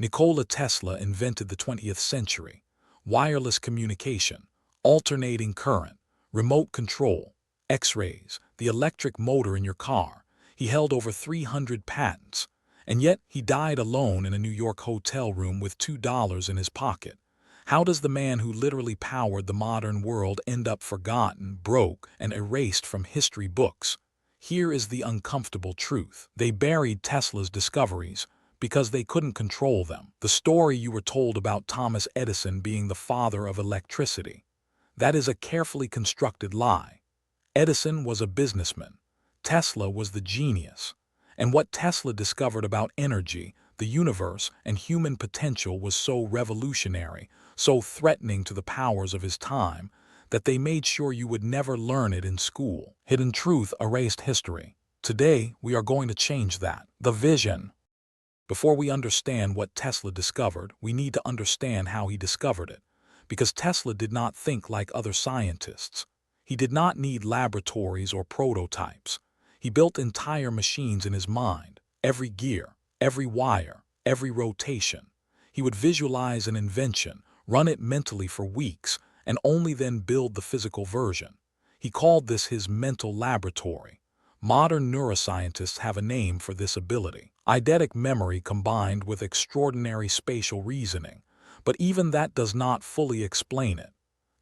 Nikola Tesla invented the 20th century. Wireless communication, alternating current, remote control, X-rays, the electric motor in your car. He held over 300 patents. And yet he died alone in a New York hotel room with $2 in his pocket. How does the man who literally powered the modern world end up forgotten, broke, and erased from history books? Here is the uncomfortable truth. They buried Tesla's discoveries because they couldn't control them. The story you were told about Thomas Edison being the father of electricity, that is a carefully constructed lie. Edison was a businessman. Tesla was the genius. And what Tesla discovered about energy, the universe, and human potential was so revolutionary, so threatening to the powers of his time, that they made sure you would never learn it in school. Hidden truth erased history. Today, we are going to change that. The vision. Before we understand what Tesla discovered, we need to understand how he discovered it. Because Tesla did not think like other scientists. He did not need laboratories or prototypes. He built entire machines in his mind, every gear, every wire, every rotation. He would visualize an invention, run it mentally for weeks, and only then build the physical version. He called this his mental laboratory. Modern neuroscientists have a name for this ability. Eidetic memory combined with extraordinary spatial reasoning. But even that does not fully explain it.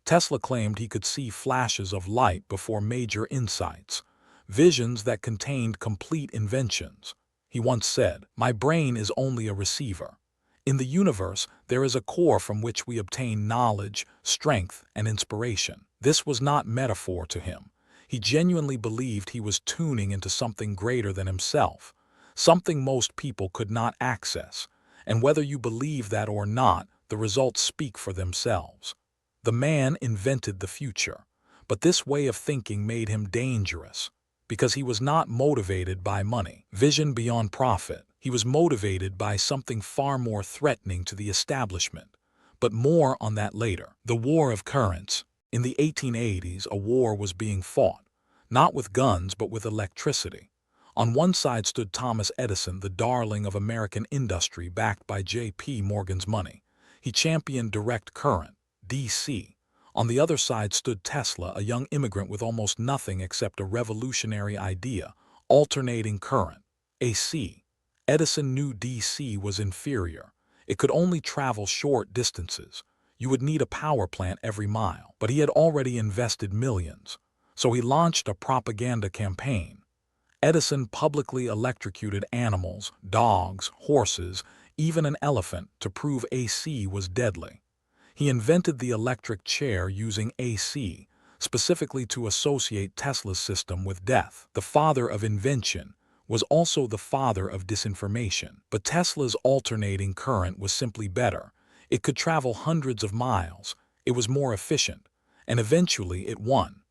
Tesla claimed he could see flashes of light before major insights. Visions that contained complete inventions. He once said, "My brain is only a receiver. In the universe, there is a core from which we obtain knowledge, strength, and inspiration." This was not metaphor to him. He genuinely believed he was tuning into something greater than himself, something most people could not access. And whether you believe that or not, the results speak for themselves. The man invented the future, but this way of thinking made him dangerous. Because he was not motivated by money, vision beyond profit. He was motivated by something far more threatening to the establishment. But more on that later. The war of currents. In the 1880s, a war was being fought, not with guns but with electricity. On one side stood Thomas Edison, the darling of American industry backed by J.P. Morgan's money. He championed direct current, DC. On the other side stood Tesla, a young immigrant with almost nothing except a revolutionary idea, alternating current, AC. Edison knew DC was inferior. It could only travel short distances. You would need a power plant every mile. But he had already invested millions. So he launched a propaganda campaign. Edison publicly electrocuted animals, dogs, horses, even an elephant to prove AC was deadly. He invented the electric chair using AC, specifically to associate Tesla's system with death. The father of invention was also the father of disinformation. But Tesla's alternating current was simply better. It could travel hundreds of miles, it was more efficient, and eventually it won.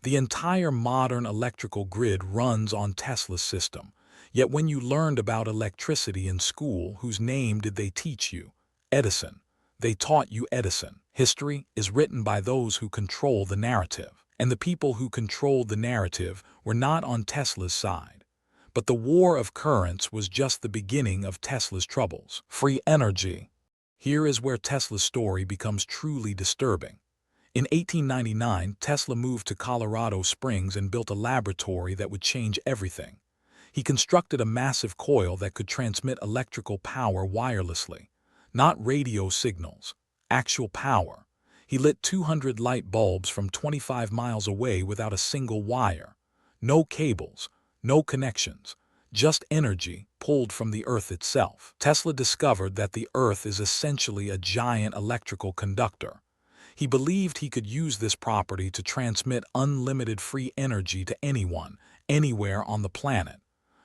The entire modern electrical grid runs on Tesla's system. Yet when you learned about electricity in school, whose name did they teach you? Edison. They taught you Edison. History is written by those who control the narrative. And the people who controlled the narrative were not on Tesla's side. But the war of currents was just the beginning of Tesla's troubles. Free energy. Here is where Tesla's story becomes truly disturbing. In 1899, Tesla moved to Colorado Springs and built a laboratory that would change everything. He constructed a massive coil that could transmit electrical power wirelessly. Not radio signals, actual power. He lit 200 light bulbs from 25 miles away without a single wire. No cables, no connections, just energy pulled from the Earth itself. Tesla discovered that the Earth is essentially a giant electrical conductor. He believed he could use this property to transmit unlimited free energy to anyone, anywhere on the planet.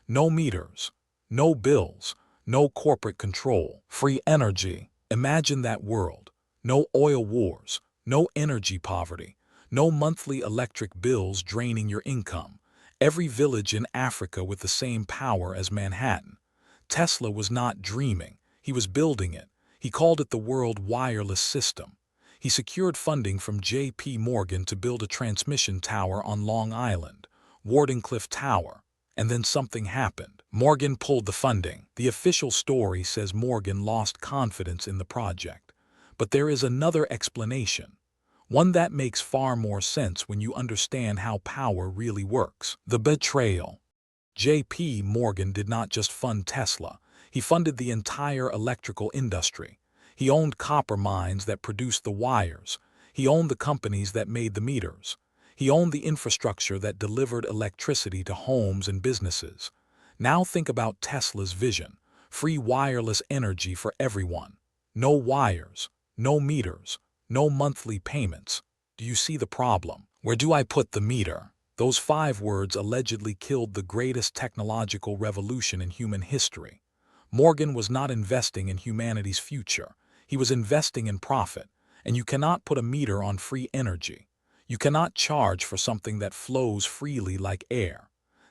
No meters, no bills, no corporate control. Free energy. Imagine that world. No oil wars, no energy poverty, no monthly electric bills draining your income. Every village in Africa with the same power as Manhattan. Tesla was not dreaming. He was building it. He called it the World Wireless System. He secured funding from J.P. Morgan to build a transmission tower on Long Island, Wardenclyffe Tower. And then something happened. Morgan pulled the funding. The official story says Morgan lost confidence in the project. But there is another explanation, one that makes far more sense when you understand how power really works. The betrayal. J.P. Morgan did not just fund Tesla, he funded the entire electrical industry. He owned copper mines that produced the wires. He owned the companies that made the meters. He owned the infrastructure that delivered electricity to homes and businesses. Now think about Tesla's vision: free wireless energy for everyone. No wires, no meters, no monthly payments. Do you see the problem? Where do I put the meter? Those 5 words allegedly killed the greatest technological revolution in human history. Morgan was not investing in humanity's future. He was investing in profit. And you cannot put a meter on free energy. You cannot charge for something that flows freely like air.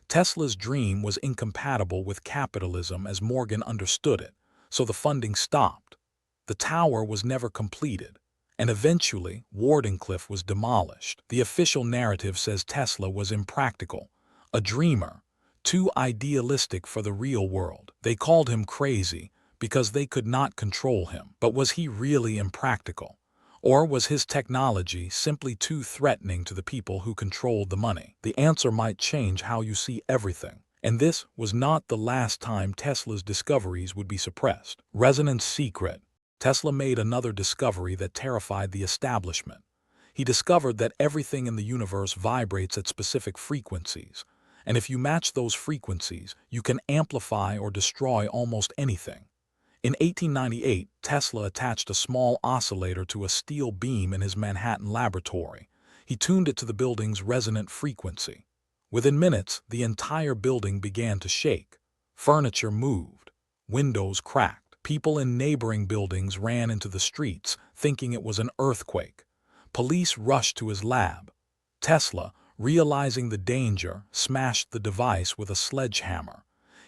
Tesla's dream was incompatible with capitalism as Morgan understood it, so the funding stopped. The tower was never completed, and eventually Wardenclyffe was demolished. The official narrative says Tesla was impractical, a dreamer, too idealistic for the real world. They called him crazy because they could not control him. But was he really impractical? Or was his technology simply too threatening to the people who controlled the money? The answer might change how you see everything. And this was not the last time Tesla's discoveries would be suppressed. Resonance secret. Tesla made another discovery that terrified the establishment. He discovered that everything in the universe vibrates at specific frequencies. And if you match those frequencies, you can amplify or destroy almost anything. In 1898, Tesla attached a small oscillator to a steel beam in his Manhattan laboratory. He tuned it to the building's resonant frequency. Within minutes, the entire building began to shake. Furniture moved. Windows cracked. People in neighboring buildings ran into the streets, thinking it was an earthquake. Police rushed to his lab. Tesla, realizing the danger, smashed the device with a sledgehammer.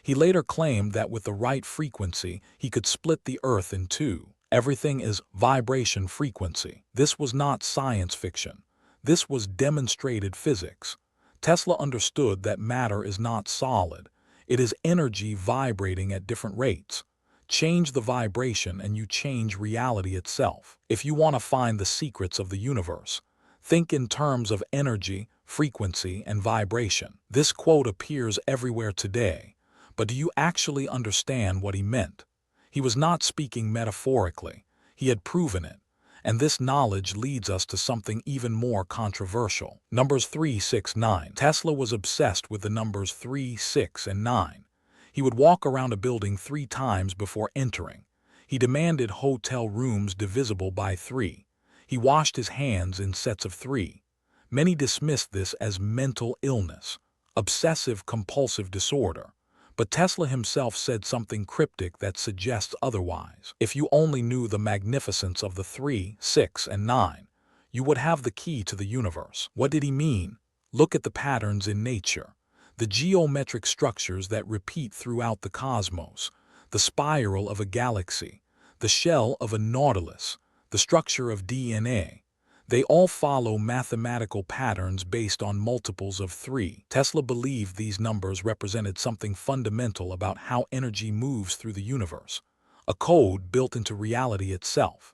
He later claimed that with the right frequency, he could split the Earth in 2. Everything is vibration frequency. This was not science fiction. This was demonstrated physics. Tesla understood that matter is not solid. It is energy vibrating at different rates. Change the vibration and you change reality itself. If you want to find the secrets of the universe, think in terms of energy, frequency, and vibration. This quote appears everywhere today. But do you actually understand what he meant? He was not speaking metaphorically. He had proven it. And this knowledge leads us to something even more controversial. Numbers 3, 6, 9. Tesla was obsessed with the numbers 3, 6, and 9. He would walk around a building 3 times before entering. He demanded hotel rooms divisible by 3. He washed his hands in sets of 3. Many dismissed this as mental illness, obsessive-compulsive disorder. But Tesla himself said something cryptic that suggests otherwise. If you only knew the magnificence of the 3, 6, and 9, you would have the key to the universe. What did he mean? Look at the patterns in nature, the geometric structures that repeat throughout the cosmos, the spiral of a galaxy, the shell of a nautilus, the structure of DNA. They all follow mathematical patterns based on multiples of 3. Tesla believed these numbers represented something fundamental about how energy moves through the universe, a code built into reality itself.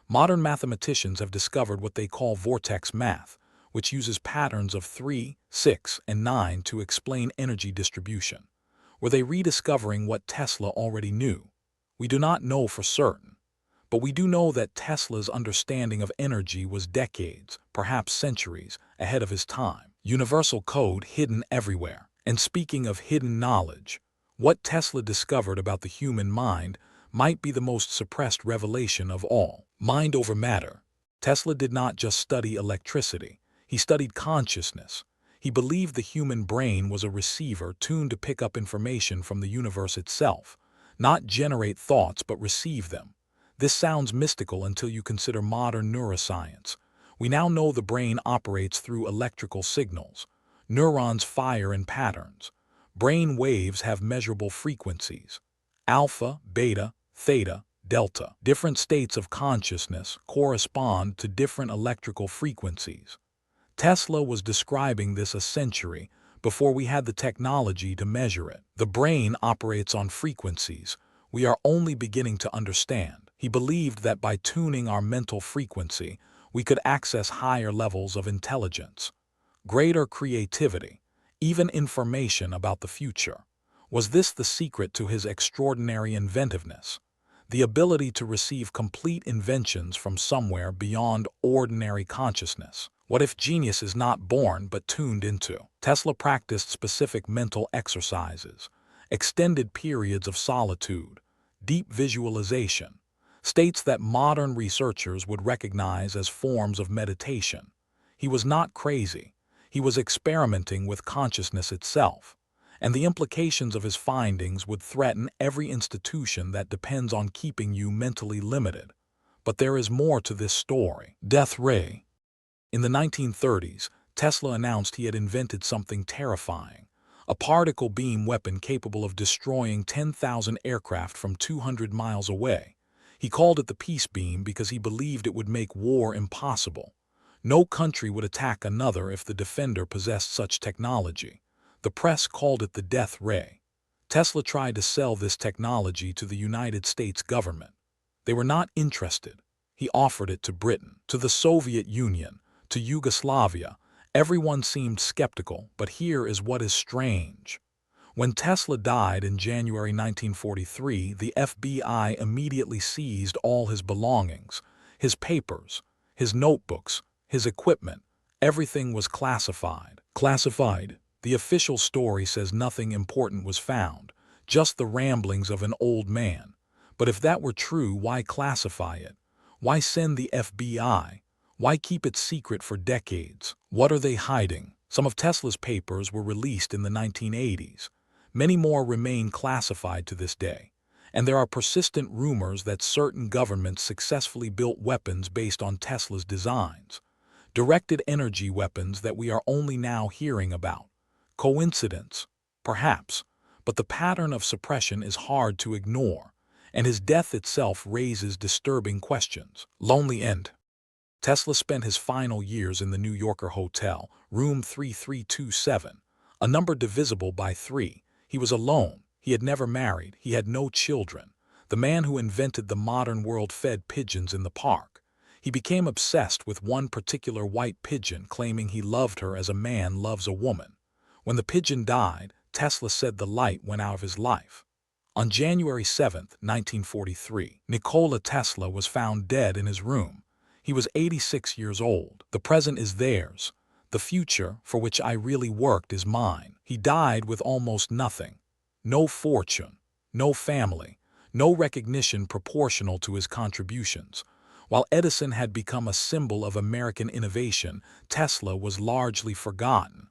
Modern mathematicians have discovered what they call vortex math, which uses patterns of 3, 6, and 9 to explain energy distribution. Were they rediscovering what Tesla already knew? We do not know for certain. But we do know that Tesla's understanding of energy was decades, perhaps centuries, ahead of his time. Universal code hidden everywhere. And speaking of hidden knowledge, what Tesla discovered about the human mind might be the most suppressed revelation of all. Mind over matter. Tesla did not just study electricity. He studied consciousness. He believed the human brain was a receiver tuned to pick up information from the universe itself, not generate thoughts but receive them. This sounds mystical until you consider modern neuroscience. We now know the brain operates through electrical signals. Neurons fire in patterns. Brain waves have measurable frequencies: alpha, beta, theta, delta. Different states of consciousness correspond to different electrical frequencies. Tesla was describing this a century before we had the technology to measure it. The brain operates on frequencies we are only beginning to understand. He believed that by tuning our mental frequency, we could access higher levels of intelligence, greater creativity, even information about the future. Was this the secret to his extraordinary inventiveness? The ability to receive complete inventions from somewhere beyond ordinary consciousness. What if genius is not born but tuned into? Tesla practiced specific mental exercises, extended periods of solitude, deep visualization, states that modern researchers would recognize as forms of meditation. He was not crazy. He was experimenting with consciousness itself, and the implications of his findings would threaten every institution that depends on keeping you mentally limited. But there is more to this story. Death ray. In the 1930s, Tesla announced he had invented something terrifying, a particle beam weapon capable of destroying 10,000 aircraft from 200 miles away. He called it the peace beam because he believed it would make war impossible. No country would attack another if the defender possessed such technology. The press called it the death ray. Tesla tried to sell this technology to the United States government. They were not interested. He offered it to Britain, to the Soviet Union, to Yugoslavia. Everyone seemed skeptical, but here is what is strange. When Tesla died in January 1943, the FBI immediately seized all his belongings, his papers, his notebooks, his equipment. Everything was classified. Classified. The official story says nothing important was found, just the ramblings of an old man. But if that were true, why classify it? Why send the FBI? Why keep it secret for decades? What are they hiding? Some of Tesla's papers were released in the 1980s. Many more remain classified to this day. And there are persistent rumors that certain governments successfully built weapons based on Tesla's designs. Directed energy weapons that we are only now hearing about. Coincidence? Perhaps. But the pattern of suppression is hard to ignore, and his death itself raises disturbing questions. Lonely end. Tesla spent his final years in the New Yorker hotel, room 3327, a number divisible by 3. He was alone. He had never married. He had no children. The man who invented the modern world fed pigeons in the park. He became obsessed with one particular white pigeon, claiming he loved her as a man loves a woman. When the pigeon died, Tesla said the light went out of his life. On January 7, 1943, Nikola Tesla was found dead in his room. He was 86 years old. The present is theirs. The future, for which I really worked, is mine. He died with almost nothing. No fortune, no family, no recognition proportional to his contributions. While Edison had become a symbol of American innovation, Tesla was largely forgotten.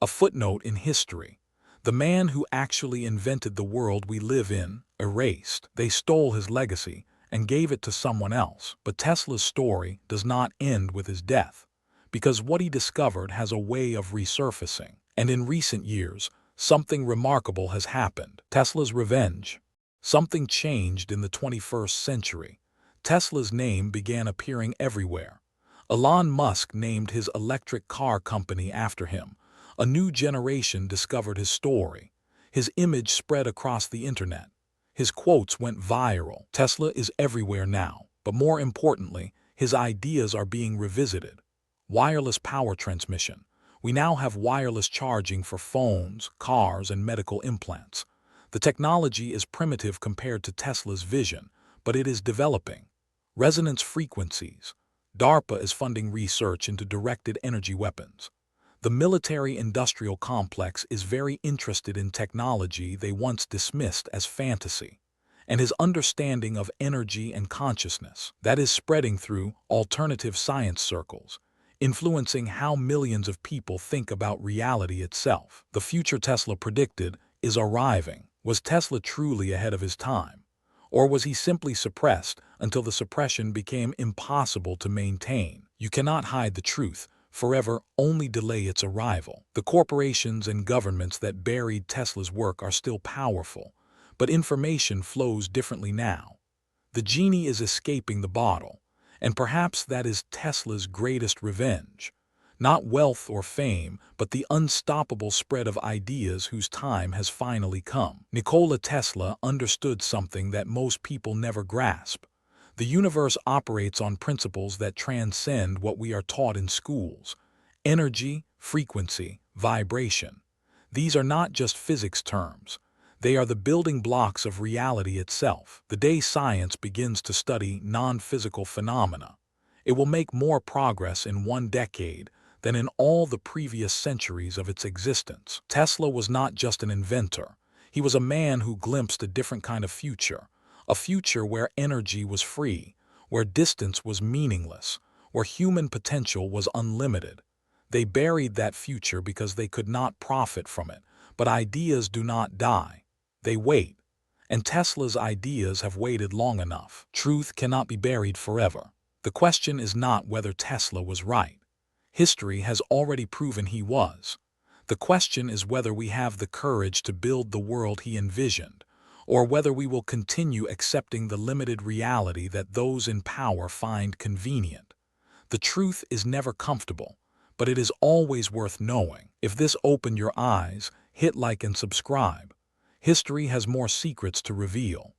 A footnote in history. The man who actually invented the world we live in, erased. They stole his legacy and gave it to someone else. But Tesla's story does not end with his death, because what he discovered has a way of resurfacing. And in recent years, something remarkable has happened. Tesla's revenge. Something changed in the 21st century. Tesla's name began appearing everywhere. Elon Musk named his electric car company after him. A new generation discovered his story. His image spread across the internet. His quotes went viral. Tesla is everywhere now, but more importantly, his ideas are being revisited. Wireless power transmission. We now have wireless charging for phones, cars, and medical implants. The technology is primitive compared to Tesla's vision, but it is developing. Resonance frequencies. DARPA is funding research into directed energy weapons. The military-industrial complex is very interested in technology they once dismissed as fantasy, and his understanding of energy and consciousness that is spreading through alternative science circles, influencing how millions of people think about reality itself. The future Tesla predicted is arriving. Was Tesla truly ahead of his time? Or was he simply suppressed until the suppression became impossible to maintain? You cannot hide the truth forever, only delay its arrival. The corporations and governments that buried Tesla's work are still powerful, but information flows differently now. The genie is escaping the bottle, and perhaps that is Tesla's greatest revenge. Not wealth or fame, but the unstoppable spread of ideas whose time has finally come. Nikola Tesla understood something that most people never grasp. The universe operates on principles that transcend what we are taught in schools. Energy, frequency, vibration. These are not just physics terms. They are the building blocks of reality itself. The day science begins to study non-physical phenomena, it will make more progress in one decade than in all the previous centuries of its existence. Tesla was not just an inventor. He was a man who glimpsed a different kind of future, a future where energy was free, where distance was meaningless, where human potential was unlimited. They buried that future because they could not profit from it. But ideas do not die. They wait. And Tesla's ideas have waited long enough. Truth cannot be buried forever. The question is not whether Tesla was right. History has already proven he was. The question is whether we have the courage to build the world he envisioned, or whether we will continue accepting the limited reality that those in power find convenient. The truth is never comfortable, but it is always worth knowing. If this opened your eyes, hit like and subscribe. History has more secrets to reveal.